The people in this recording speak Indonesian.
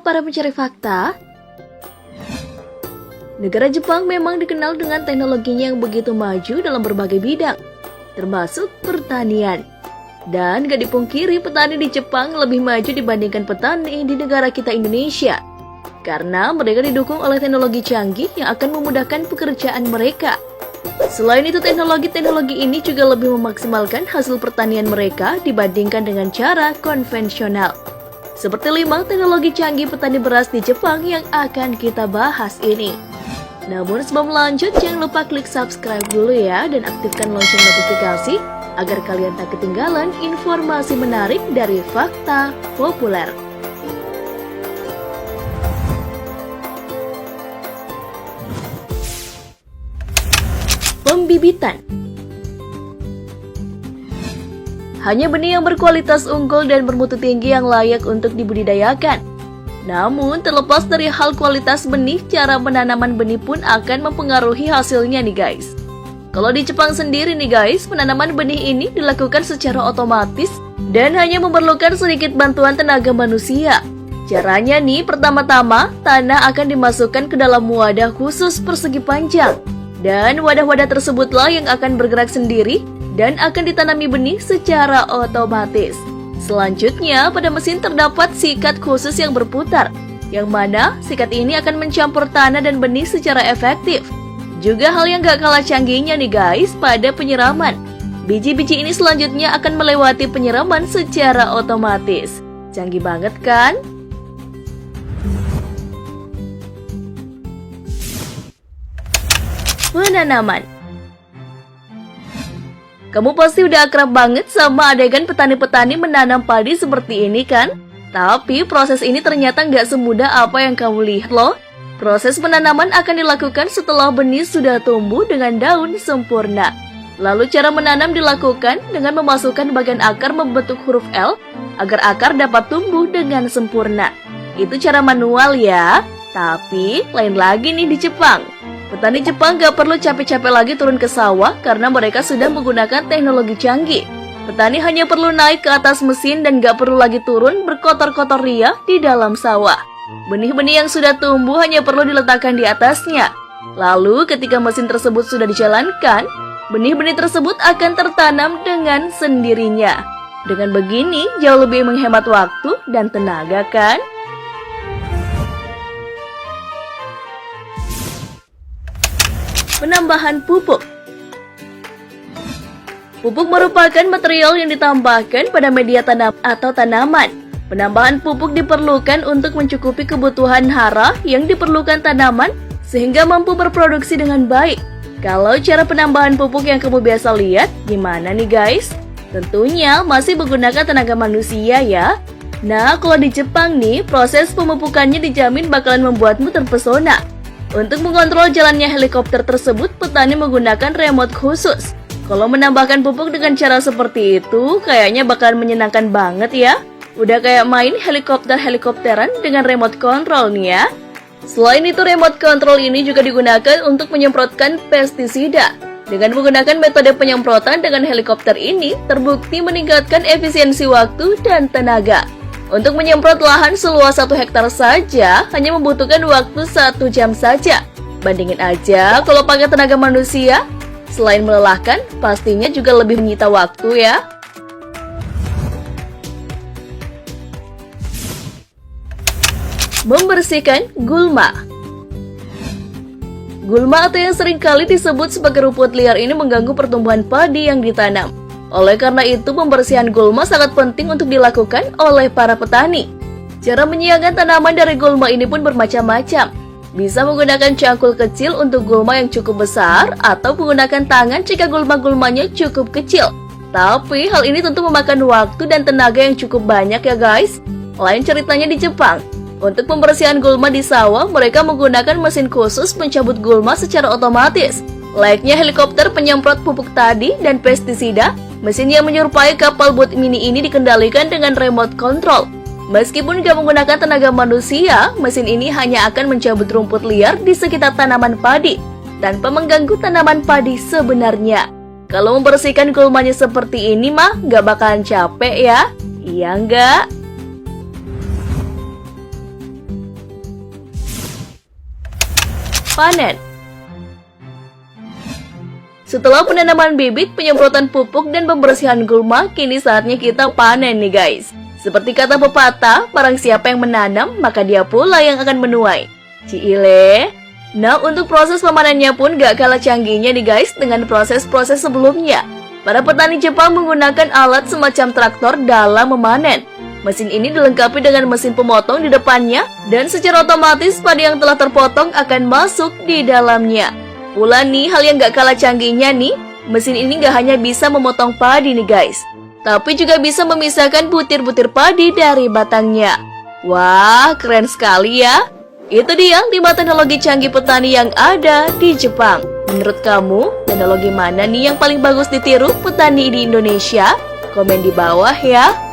para pencari fakta? Negara Jepang memang dikenal dengan teknologinya yang begitu maju dalam berbagai bidang, termasuk pertanian. Dan gak dipungkiri petani di Jepang lebih maju dibandingkan petani di negara kita Indonesia. Karena mereka didukung oleh teknologi canggih yang akan memudahkan pekerjaan mereka. Selain itu, teknologi ini juga lebih memaksimalkan hasil pertanian mereka dibandingkan dengan cara konvensional. Seperti 5 teknologi canggih petani beras di Jepang yang akan kita bahas ini. Namun sebelum lanjut, jangan lupa klik subscribe dulu ya dan aktifkan lonceng notifikasi agar kalian tak ketinggalan informasi menarik dari Fakta Populer. Pembibitan. Hanya benih yang berkualitas unggul dan bermutu tinggi yang layak untuk dibudidayakan. Namun, terlepas dari hal kualitas benih, cara penanaman benih pun akan mempengaruhi hasilnya nih guys. Kalau di Jepang sendiri nih guys, penanaman benih ini dilakukan secara otomatis dan hanya memerlukan sedikit bantuan tenaga manusia. Caranya nih, pertama-tama tanah akan dimasukkan ke dalam wadah khusus persegi panjang. Dan wadah-wadah tersebutlah yang akan bergerak sendiri dan akan ditanami benih secara otomatis. Selanjutnya, pada mesin terdapat sikat khusus yang berputar, yang mana sikat ini akan mencampur tanah dan benih secara efektif. Juga hal yang gak kalah canggihnya nih guys, pada penyiraman. Biji-biji ini selanjutnya akan melewati penyiraman secara otomatis. Canggih banget kan? Penanaman. Kamu pasti udah akrab banget sama adegan petani-petani menanam padi seperti ini kan? Tapi proses ini ternyata nggak semudah apa yang kamu lihat loh. Proses penanaman akan dilakukan setelah benih sudah tumbuh dengan daun sempurna. Lalu cara menanam dilakukan dengan memasukkan bagian akar membentuk huruf L agar akar dapat tumbuh dengan sempurna. Itu cara manual ya. Tapi lain lagi nih di Jepang. Petani Jepang gak perlu capek-capek lagi turun ke sawah karena mereka sudah menggunakan teknologi canggih. Petani hanya perlu naik ke atas mesin dan gak perlu lagi turun berkotor-kotor ria di dalam sawah. Benih-benih yang sudah tumbuh hanya perlu diletakkan di atasnya. Lalu ketika mesin tersebut sudah dijalankan, benih-benih tersebut akan tertanam dengan sendirinya. Dengan begini jauh lebih menghemat waktu dan tenaga kan? Penambahan pupuk. Pupuk merupakan material yang ditambahkan pada media tanam atau tanaman. Penambahan pupuk diperlukan untuk mencukupi kebutuhan hara yang diperlukan tanaman sehingga mampu berproduksi dengan baik. Kalau cara penambahan pupuk yang kamu biasa lihat, gimana nih guys? Tentunya masih menggunakan tenaga manusia ya. Nah, kalau di Jepang nih, proses pemupukannya dijamin bakalan membuatmu terpesona. Untuk mengontrol jalannya helikopter tersebut, petani menggunakan remote khusus. Kalau menambahkan pupuk dengan cara seperti itu, kayaknya bakalan menyenangkan banget ya. Udah kayak main helikopter-helikopteran dengan remote control nih ya. Selain itu, remote control ini juga digunakan untuk menyemprotkan pestisida. Dengan menggunakan metode penyemprotan dengan helikopter ini, terbukti meningkatkan efisiensi waktu dan tenaga. Untuk menyemprot lahan seluas 1 hektar saja hanya membutuhkan waktu 1 jam saja. Bandingin aja kalau pakai tenaga manusia, selain melelahkan, pastinya juga lebih menyita waktu ya. Membersihkan gulma. Gulma atau yang seringkali disebut sebagai rumput liar ini mengganggu pertumbuhan padi yang ditanam. Oleh karena itu, pembersihan gulma sangat penting untuk dilakukan oleh para petani. Cara menyiangkan tanaman dari gulma ini pun bermacam-macam. Bisa menggunakan cangkul kecil untuk gulma yang cukup besar, atau menggunakan tangan jika gulma-gulmanya cukup kecil. Tapi hal ini tentu memakan waktu dan tenaga yang cukup banyak ya guys. Lain ceritanya di Jepang. Untuk pembersihan gulma di sawah, mereka menggunakan mesin khusus pencabut gulma secara otomatis. Layaknya helikopter penyemprot pupuk tadi dan pestisida, mesin yang menyerupai kapal bot mini ini dikendalikan dengan remote control. Meskipun tidak menggunakan tenaga manusia, mesin ini hanya akan mencabut rumput liar di sekitar tanaman padi, tanpa mengganggu tanaman padi sebenarnya. Kalau membersihkan gulmanya seperti ini mah, nggak bakalan capek ya? Iya nggak? panen. Setelah penanaman bibit, penyemprotan pupuk, dan pembersihan gulma, kini saatnya kita panen nih guys. Seperti kata pepatah, barang siapa yang menanam, maka dia pula yang akan menuai. Ciile. Nah, untuk proses pemanennya pun gak kalah canggihnya nih guys dengan proses-proses sebelumnya. Para petani Jepang menggunakan alat semacam traktor dalam memanen. Mesin ini dilengkapi dengan mesin pemotong di depannya, dan secara otomatis padi yang telah terpotong akan masuk di dalamnya. Pula nih, hal yang gak kalah canggihnya nih, mesin ini gak hanya bisa memotong padi nih guys, tapi juga bisa memisahkan butir-butir padi dari batangnya. Wah, keren sekali ya. Itu dia 5 teknologi canggih petani yang ada di Jepang. Menurut kamu, teknologi mana nih yang paling bagus ditiru petani di Indonesia? Komen di bawah ya.